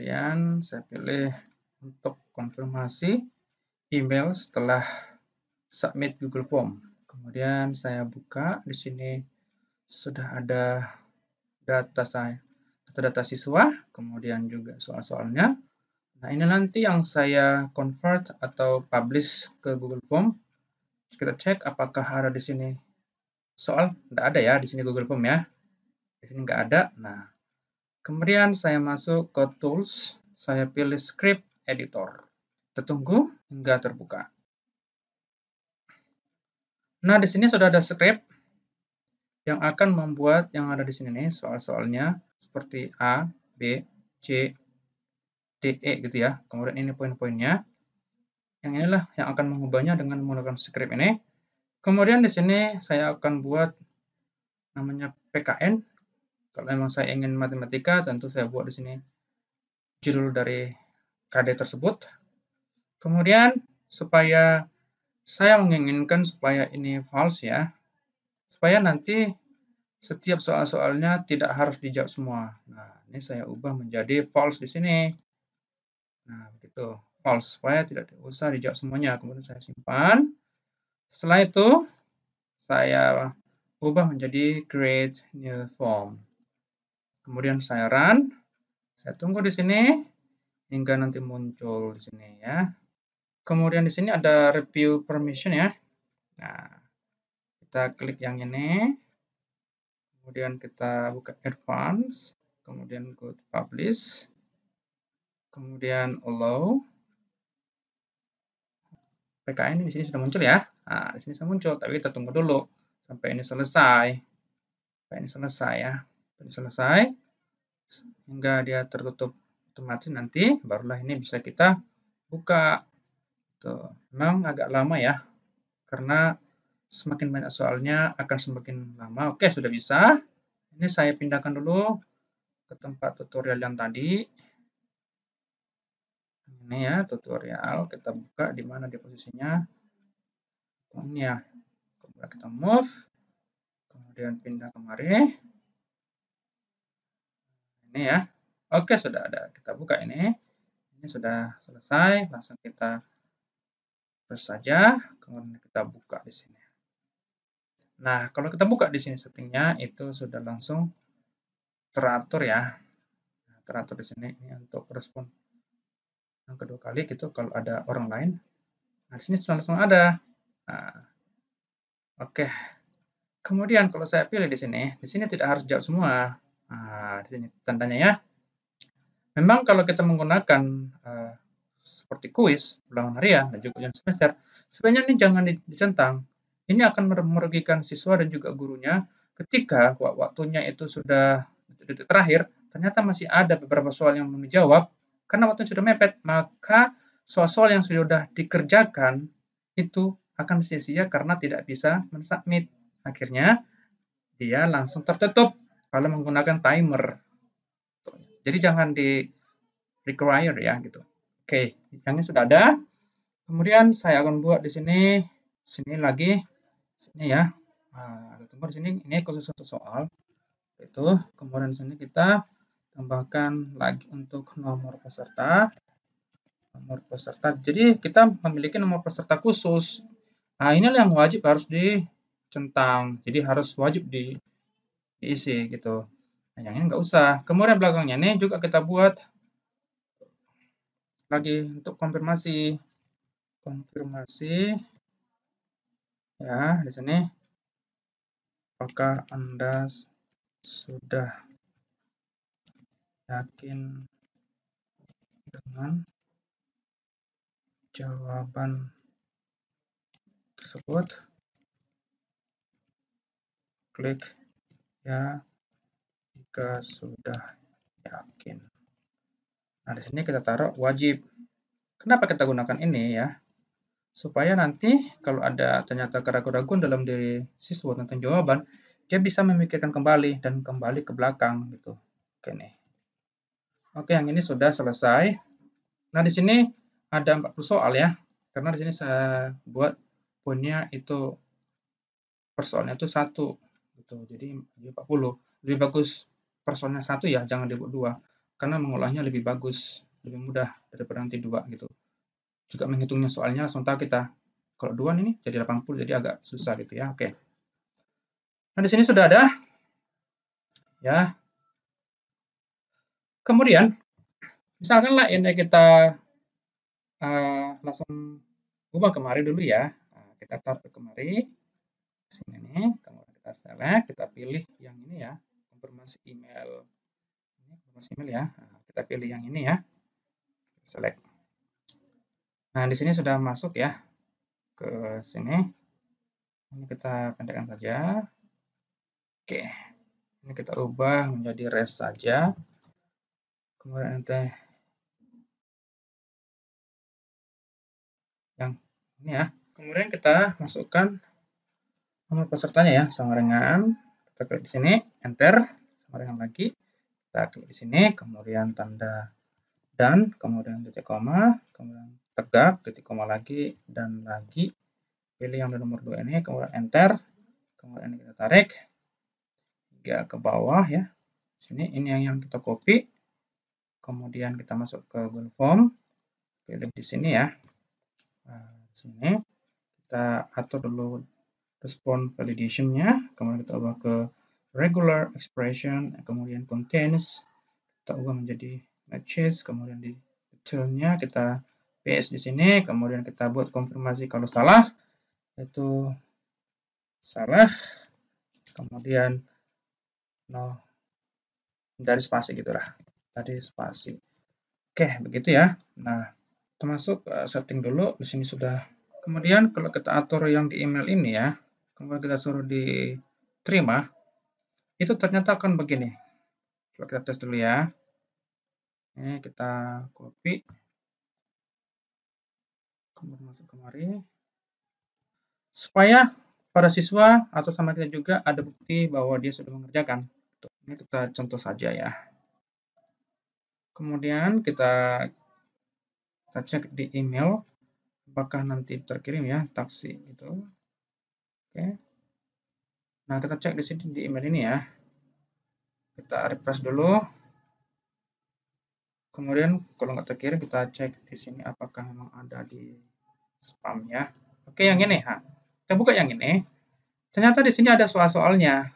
Kemudian saya pilih untuk konfirmasi email setelah submit Google Form. Kemudian saya buka di sini sudah ada data siswa, kemudian juga soal-soalnya. Nah, ini nanti yang saya convert atau publish ke Google Form. Kita cek apakah ada di sini soal. Tidak ada ya di sini Google Form ya. Di sini nggak ada. Nah, kemudian saya masuk ke Tools. Saya pilih Script Editor. Kita tunggu hingga terbuka. Nah, di sini sudah ada script yang akan membuat yang ada di sini nih soal-soalnya seperti A, B, C, D, E gitu ya. Kemudian ini poin-poinnya. Yang inilah yang akan mengubahnya dengan menggunakan script ini. Kemudian di sini saya akan buat namanya PKN. Kalau memang saya ingin matematika, tentu saya buat di sini judul dari KD tersebut. Kemudian supaya saya menginginkan supaya ini false ya, supaya nanti setiap soal-soalnya tidak harus dijawab semua. Nah, ini saya ubah menjadi false di sini. Nah, begitu. False, supaya tidak usah dijawab semuanya. Kemudian saya simpan. Setelah itu, saya ubah menjadi create new form. Kemudian saya run. Saya tunggu di sini hingga nanti muncul di sini ya. Kemudian di sini ada review permission ya. Nah, kita klik yang ini. Kemudian kita buka advance. Kemudian go to publish. Kemudian allow. PKN di sini sudah muncul ya. Nah, di sini sudah muncul, tapi kita tunggu dulu sampai ini selesai. Sampai ini selesai ya. Ini selesai hingga dia tertutup otomatis nanti barulah ini bisa kita buka. Tuh, memang agak lama ya. Karena semakin banyak soalnya akan semakin lama. Oke, sudah bisa. Ini saya pindahkan dulu ke tempat tutorial yang tadi. Ini ya, tutorial. Kita buka di mana di posisinya. Ini ya. Kemudian kita move. Kemudian pindah kemari. Ini ya. Oke, sudah ada. Kita buka ini. Ini sudah selesai. Langsung kita press saja. Kemudian kita buka di sini. Nah, kalau kita buka di sini settingnya itu sudah langsung teratur ya. Teratur di sini ini untuk respon yang kedua kali gitu kalau ada orang lain. Nah, di sini sudah langsung ada. Nah, oke. Kemudian kalau saya pilih di sini tidak harus jawab semua. Nah, di sini tandanya ya. Memang kalau kita menggunakan seperti kuis, ulangan harian dan juga ujian semester, sebenarnya ini jangan dicentang. Ini akan merugikan siswa dan juga gurunya ketika waktunya itu sudah detik terakhir, ternyata masih ada beberapa soal yang belum dijawab karena waktunya sudah mepet, maka soal-soal yang sudah dikerjakan itu akan sia-sia karena tidak bisa mensubmit. Akhirnya dia langsung tertutup kalau menggunakan timer. Jadi jangan di require ya gitu. Oke, yang ini sudah ada. Kemudian saya akan buat di sini lagi, sini ya. Nah, tunggu di sini, ini khusus untuk soal. Itu, kemudian di sini kita tambahkan lagi untuk nomor peserta. Nomor peserta. Jadi kita memiliki nomor peserta khusus. Nah, inilah yang wajib harus dicentang. Jadi harus wajib diisi gitu. Nah, yang ini nggak usah. Kemudian belakangnya ini juga kita buat lagi untuk konfirmasi ya di sini apakah Anda sudah yakin dengan jawaban tersebut? Klik ya jika sudah yakin. Nah, di sini kita taruh wajib. Kenapa kita gunakan ini ya? Supaya nanti kalau ada ternyata keraguan-keraguan dalam diri siswa tentang jawaban, dia bisa memikirkan kembali dan kembali ke belakang gitu. Oke nih. Oke, yang ini sudah selesai. Nah, di sini ada 40 soal ya. Karena di sini saya buat poinnya itu persoalnya itu 1 gitu. Jadi 40. Lebih bagus persoalnya 1 ya, jangan dibuat 2. karena mengolahnya lebih bagus, lebih mudah daripada nanti 2 gitu. Juga menghitungnya soalnya langsung tahu kita. Kalau 2 ini jadi 80 jadi agak susah gitu ya. Oke. Nah, di sini sudah ada ya. Kemudian misalkanlah ini kita langsung ubah kemari dulu ya. Nah, kita taruh ke kemari. Sini nih, kemudian kita select, kita pilih yang ini ya, konfirmasi email. Ini konfirmasi email ya. Nah, kita pilih yang ini ya. Select. Nah, di sini sudah masuk ya ke sini. Ini kita pendekkan saja. Oke. Ini kita ubah menjadi rest saja. Kemudian nanti yang ini ya. Kemudian kita masukkan nama pesertanya ya, Samaringan. Kita klik di sini, enter, Samaringan lagi. Kita klik di sini, kemudian tanda dan, kemudian titik koma, kemudian tegak, titik koma lagi, dan lagi. Pilih yang di nomor 2 ini, kemudian enter, kemudian kita tarik hingga ke bawah ya. Sini ini yang kita copy. Kemudian kita masuk ke Google Form, pilih di sini ya. Nah, sini kita atur dulu respon validation-nya, kemudian kita ubah ke regular expression, kemudian contains, kita ubah menjadi matches, kemudian di return-nya kita paste di sini, kemudian kita buat konfirmasi kalau salah, itu salah, kemudian no, dari spasi gitulah, tadi spasi. Oke, begitu ya. Nah, termasuk setting dulu di sini sudah. Kemudian kalau kita atur yang di email ini ya, kemudian kita suruh diterima, itu ternyata akan begini. Coba kita tes dulu ya. Ini kita copy, kemudian masuk kemari, supaya para siswa atau sama kita juga ada bukti bahwa dia sudah mengerjakan. Ini kita contoh saja ya. Kemudian kita cek di email, apakah nanti terkirim ya taksi gitu. Oke. Nah, kita cek di sini di email ini ya. Kita refresh dulu. Kemudian kalau nggak terkirim kita cek di sini apakah memang ada di spam ya. Oke, yang ini. Nah, kita buka yang ini. Ternyata di sini ada soal-soalnya.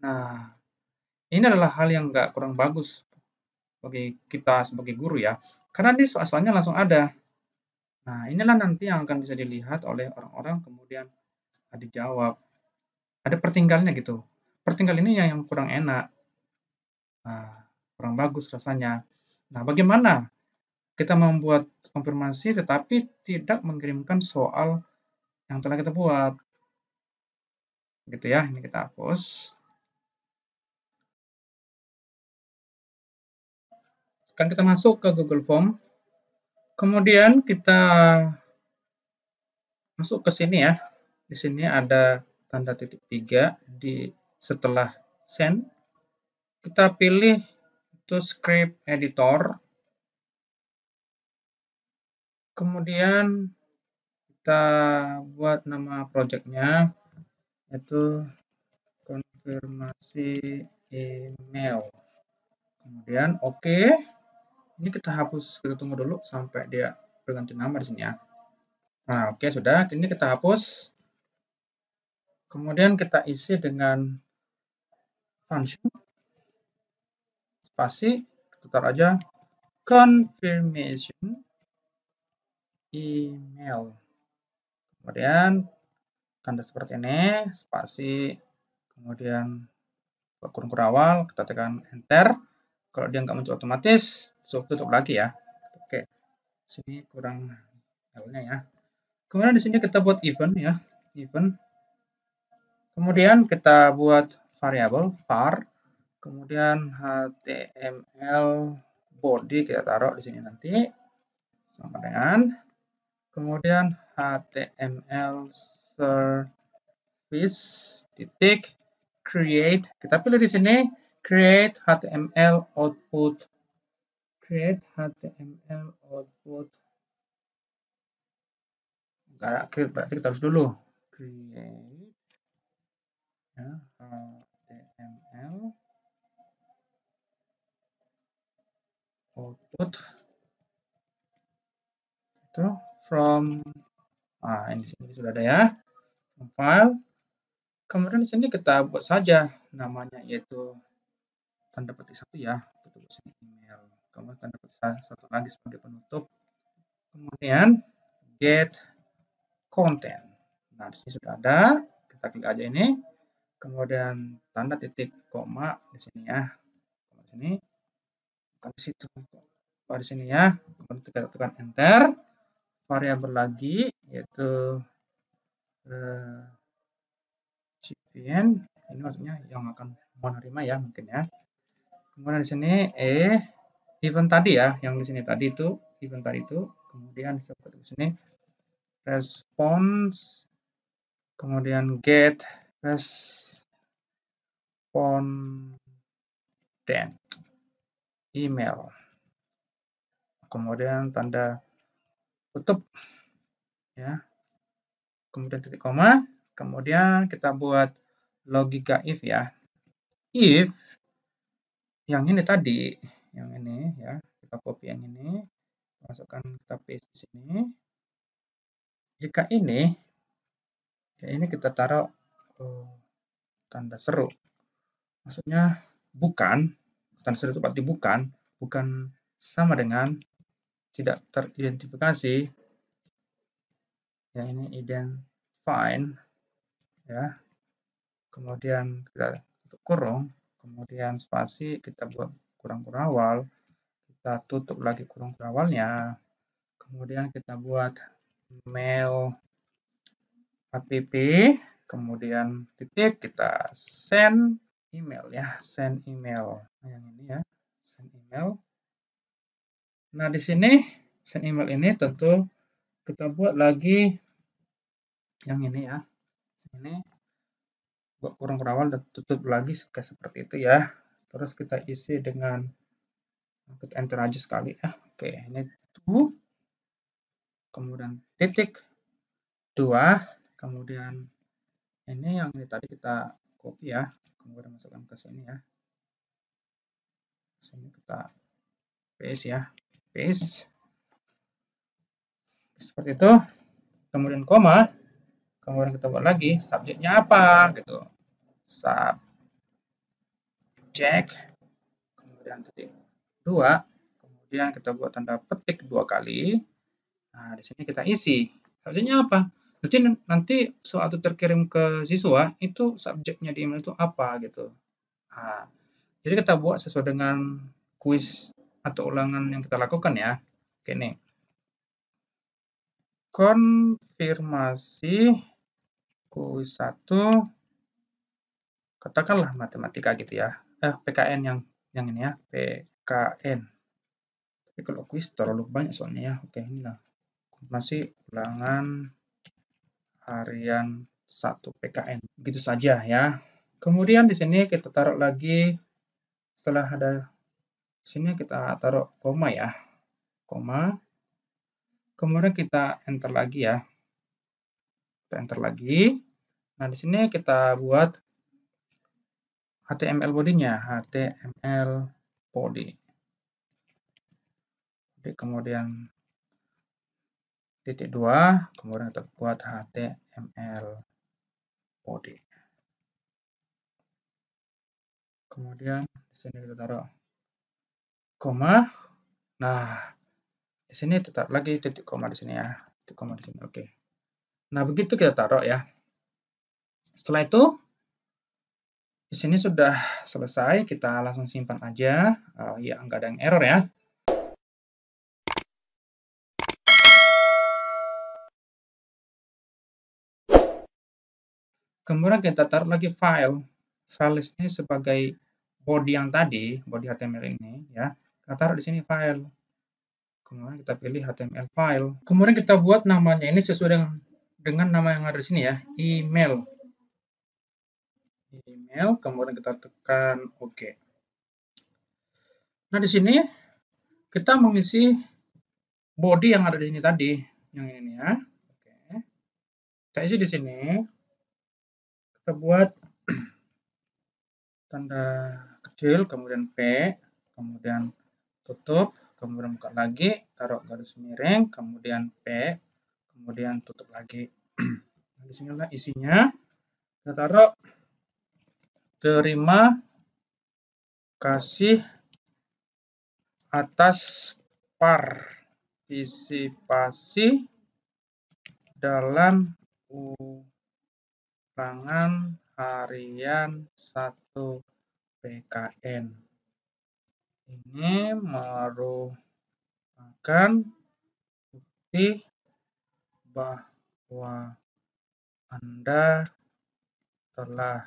Nah, ini adalah hal yang nggak kurang bagus bagi kita sebagai guru ya. Karena di soal-soalnya langsung ada. Nah, inilah nanti yang akan bisa dilihat oleh orang-orang kemudian dijawab. Ada pertinggalnya gitu. Pertinggal ini yang kurang enak. Nah, kurang bagus rasanya. Nah, bagaimana kita membuat konfirmasi tetapi tidak mengirimkan soal yang telah kita buat? Gitu ya, ini kita hapus. Kan kita masuk ke Google Form. Kemudian kita masuk ke sini ya. Di sini ada tanda titik 3 di setelah send. Kita pilih itu script editor. Kemudian kita buat nama projectnya yaitu konfirmasi email. Kemudian oke. Ini kita hapus, kita tunggu dulu sampai dia berganti nama di sini ya. Nah, oke sudah. Ini kita hapus. Kemudian kita isi dengan function spasi, kita taruh aja confirmation email. Kemudian tanda seperti ini, spasi, kemudian kurung awal, kita tekan enter. Kalau dia nggak muncul otomatis, tutup lagi ya. Oke, sini kurang L-nya ya. Kemudian di sini kita buat event ya, event. Kemudian kita buat variabel var, kemudian HTML body kita taruh di sini nanti sama dengan, kemudian HTML service titik create, kita pilih di sini create HTML output, create HTML output. Berarti kita harus dulu create ya, HTML put itu from, ini sini sudah ada ya, file. Kemudian di sini kita buat saja namanya, yaitu tanda petik satu ya, kita tulis email. Kemudian tanda petik satu lagi sebagai penutup. Kemudian get content. Nah, di sini sudah ada. Kita klik aja ini. Kemudian tanda titik koma di sini ya. Di sini, bukan di situ. Di sini ya. Kemudian kita tekan enter. Variabel lagi yaitu recipient. Ini maksudnya yang akan menerima ya mungkin ya. Kemudian di sini event tadi ya, yang di sini tadi itu event tadi itu. Kemudian di sini response, kemudian get respondent email, kemudian tanda tutup ya, kemudian titik koma, kemudian kita buat logika if ya. If yang ini tadi, yang ini ya, kita copy yang ini, masukkan, kita paste di sini. Jika ini, ya ini kita taruh tanda seru. Maksudnya bukan, tanda seru itu berarti bukan sama dengan tidak teridentifikasi. Ya ini identified ya. Kemudian kita tutup kurung, kemudian spasi, kita buat kurung awal, kita tutup lagi kurung awalnya, kemudian kita buat mail app, kemudian titik, kita send email ya, send email. Nah, yang ini ya, send email. Nah, di sini send email ini tentu kita buat lagi yang ini ya. Ini buat kurung awal dan tutup lagi kayak seperti itu ya. Terus kita isi dengan, kita enter aja sekali ya. Oke, ini to, kemudian titik 2, kemudian ini yang ini tadi kita copy ya, kemudian masukkan ke sini ya. Sini kita paste ya, paste seperti itu. Kemudian koma, kemudian kita buat lagi subjeknya apa gitu, subjek, kemudian titik 2, kemudian kita buat tanda petik 2 kali. Nah, di sini kita isi subjeknya apa. Nanti suatu terkirim ke siswa itu subjeknya di email itu apa gitu. Nah, jadi kita buat sesuai dengan kuis atau ulangan yang kita lakukan ya. Oke nih. Konfirmasi kuis 1, katakanlah matematika gitu ya. PKN yang ini ya, PKN. Tapi kalau kuis terlalu banyak soalnya ya. Oke, inilah. Konfirmasi ulangan harian 1 PKN. Begitu saja ya. Kemudian di sini kita taruh lagi, setelah ada sini kita taruh koma ya. Koma. Kemudian kita enter lagi ya. Kita enter lagi. Nah, di sini kita buat HTML body-nya, HTML body. Jadi kemudian titik 2, kemudian kita buat HTML body. Kemudian di sini kita taruh koma. Nah, di sini tetap lagi titik koma di sini ya. Titik koma di sini. Oke. Nah, begitu kita taruh ya. Setelah itu di sini sudah selesai, kita langsung simpan aja. Ya, nggak ada yang error ya. Kemudian kita taruh lagi file. File ini sebagai body yang tadi, body HTML ini ya. Kita taruh di sini file. Kemudian kita pilih HTML file. Kemudian kita buat namanya ini sesuai dengan nama yang ada di sini ya, email. Email, kemudian kita tekan OK. Nah, di sini kita mengisi body yang ada di sini tadi, yang ini ya. Oke. Kita isi di sini. Kita buat tanda kecil, kemudian P, kemudian tutup, kemudian buka lagi, taruh garis miring, kemudian P, kemudian tutup lagi. Di sinilah isinya. Kita taruh terima kasih atas partisipasi dalam ulangan harian 1 PKN. Ini merupakan bukti bahwa Anda telah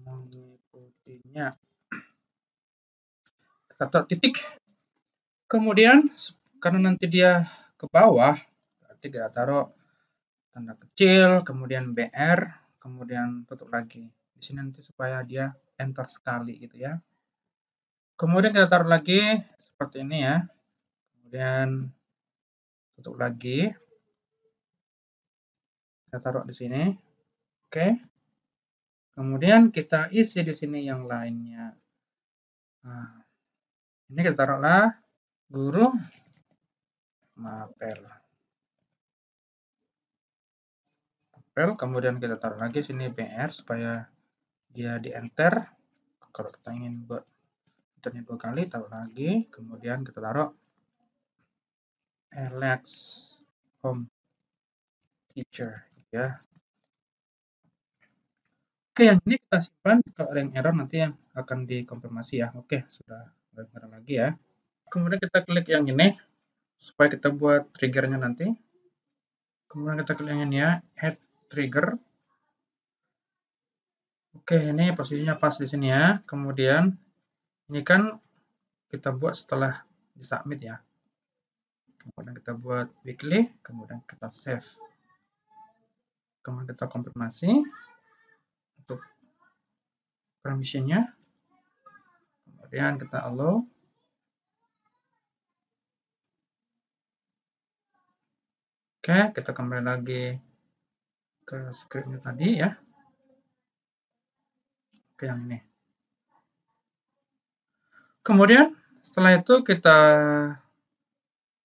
mengikutinya. Kita taruh titik. Kemudian karena nanti dia ke bawah, berarti kita taruh tanda kecil, kemudian BR, kemudian tutup lagi. Di sini nanti supaya dia enter sekali gitu ya. Kemudian kita taruh lagi seperti ini ya. Kemudian tutup lagi. Kita taruh di sini. Oke. Kemudian kita isi di sini yang lainnya. Nah, ini kita taruhlah guru mapel. Kemudian kita taruh lagi sini BR supaya dia di enter. Kalau kita ingin buat enternya 2 kali, taruh lagi. Kemudian kita taruh Alex home teacher ya. Oke, yang ini kita simpan. Kalau ada yang error nanti yang akan dikonfirmasi ya. Oke, sudah nggak error lagi ya. Kemudian kita klik yang ini supaya kita buat triggernya nanti. Kemudian kita klik yang ini ya, add trigger. Oke, ini posisinya pas di sini ya. Kemudian ini kan kita buat setelah disubmit ya. Kemudian kita buat weekly, kemudian kita save. Kemudian kita konfirmasi untuk permission-nya. Kemudian kita allow. Oke, kita kembali lagi ke script-nya tadi ya. Oke, yang ini. Kemudian setelah itu kita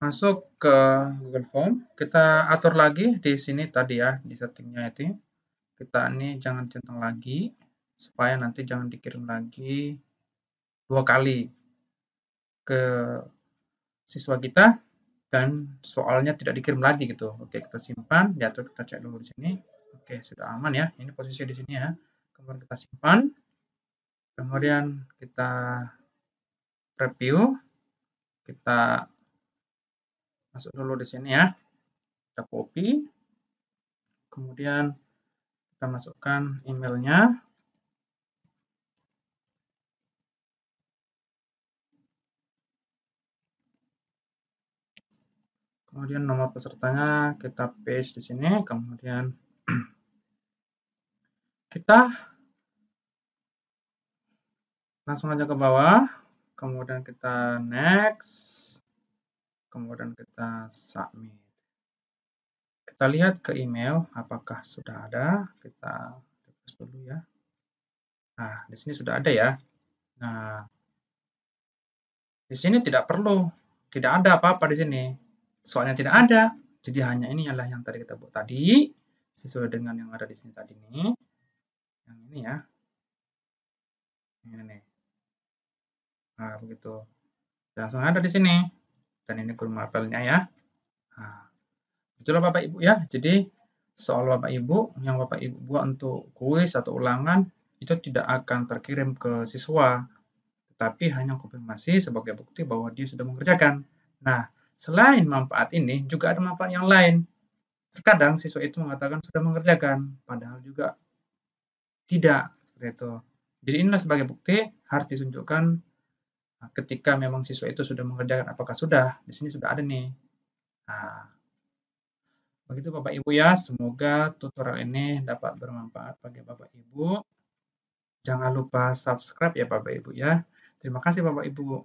masuk ke Google Form, kita atur lagi di sini tadi ya, di settingnya itu. Kita ini jangan centang lagi, supaya nanti jangan dikirim lagi 2 kali ke siswa kita dan soalnya tidak dikirim lagi gitu. Oke, kita simpan, diatur, kita cek dulu di sini. Oke, sudah aman ya. Ini posisi di sini ya. Kemudian kita simpan. Kemudian kita review. Kita masuk dulu di sini ya. Kita copy. Kemudian kita masukkan emailnya. Kemudian nomor pesertanya kita paste di sini. Kemudian kita langsung aja ke bawah. Kemudian kita next. Kemudian kita submit. Kita lihat ke email apakah sudah ada. Kita refresh dulu ya. Nah, di sini sudah ada ya. Nah, di sini tidak ada apa-apa di sini. Soalnya tidak ada. Jadi hanya ini adalah yang tadi kita buat tadi, sesuai dengan yang ada di sini tadi nih. Yang ini ya. Ini nih. Nah, begitu. Langsung ada di sini. Dan ini guru mapelnya ya. Nah, itulah Bapak Ibu ya. Jadi soal Bapak Ibu yang Bapak Ibu buat untuk kuis atau ulangan itu tidak akan terkirim ke siswa, tetapi hanya konfirmasi sebagai bukti bahwa dia sudah mengerjakan. Nah, selain manfaat ini, juga ada manfaat yang lain. Terkadang siswa itu mengatakan sudah mengerjakan, padahal juga tidak, seperti itu. Jadi inilah sebagai bukti harus ditunjukkan ketika memang siswa itu sudah mengerjakan. Apakah sudah? Di sini sudah ada nih. Nah, begitu Bapak Ibu ya, semoga tutorial ini dapat bermanfaat bagi Bapak Ibu. Jangan lupa subscribe ya Bapak Ibu ya. Terima kasih Bapak Ibu.